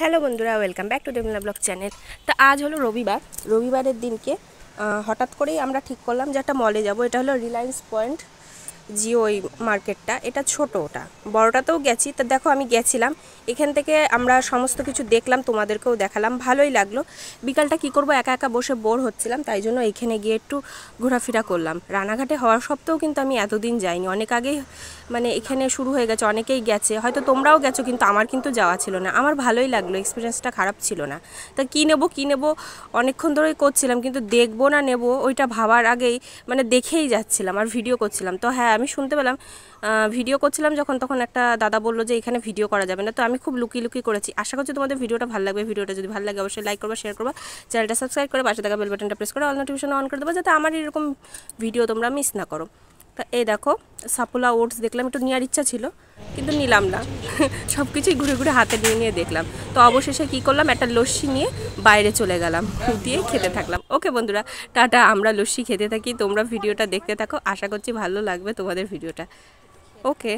Hello বন্ধুরা, welcome back to ডেমলা blog channel. তো আজ হলো রবিবারের দিনকে হঠাৎ করেই আমরা ঠিক করলাম যে একটা মলে যাব। এটা হলো রিলায়েন্স পয়েন্ট জিও ওই মার্কেটটা। এটা ছোট, ওটা বড়টাতেও গেছি। তো দেখো, আমি গেছিলাম, এখান থেকে আমরা সমস্ত কিছু দেখলাম, তোমাদেরকেও দেখালাম, ভালোই লাগলো। বিকালটা কি করব, একা একা বসে বোর হচ্ছিলাম, তাই জন্য এখানে গিয়ে একটু ঘোরাফেরা করলাম। রানাঘাটে হওয়ার সত্ত্বেও কিন্তু আমি এতদিন যাইনি, অনেক আগেই মানে এখানে শুরু হয়ে গেছে, অনেকেই গেছে, হয়তো তোমরাও গেছো, কিন্তু আমার কিন্তু যাওয়া ছিল না। আমার ভালোই লাগলো, এক্সপিরিয়েন্সটা খারাপ ছিল না। তা কী নেবো অনেকক্ষণ ধরেই করছিলাম, কিন্তু দেখবো না নেবো ওইটা ভাবার আগেই মানে দেখেই যাচ্ছিলাম আর ভিডিও করছিলাম। তো হ্যাঁ, আমি শুনতে পেলাম ভিডিও করছিলাম যখন, তখন একটা দাদা বললো যে এখানে ভিডিও করা যাবে না। তো আমি খুব লুকিয়ে করেছি। আশা করছি তোমাদের ভিডিওটা ভালো লাগবে। ভিডিওটা যদি ভালো লাগে অবশ্যই লাইক করবা, শেয়ার করবা, চ্যানেলটা সাবস্ক্রাইব করে পাশে থাকা বেল বাটনটা প্রেস করে অল নোটিফিকেশন অন করে দেবো, যাতে আমার এরকম ভিডিও তোমরা মিস না করো। তা এই দেখো, সাপোলা ওটস দেখলাম, একটু নেওয়ার ইচ্ছা ছিল কিন্তু নিলাম না। সব কিছুই ঘুরে ঘুরে হাতে নিয়ে দেখলাম। তো অবশেষে কী করলাম, একটা লস্যি নিয়ে বাইরে চলে গেলাম, দিয়ে খেতে থাকলাম। ওকে বন্ধুরা, টাটা। আমরা লস্যি খেতে থাকি, তোমরা ভিডিওটা দেখতে থাকো, আশা করছি ভালো লাগবে তোমাদের ভিডিওটা। ওকে।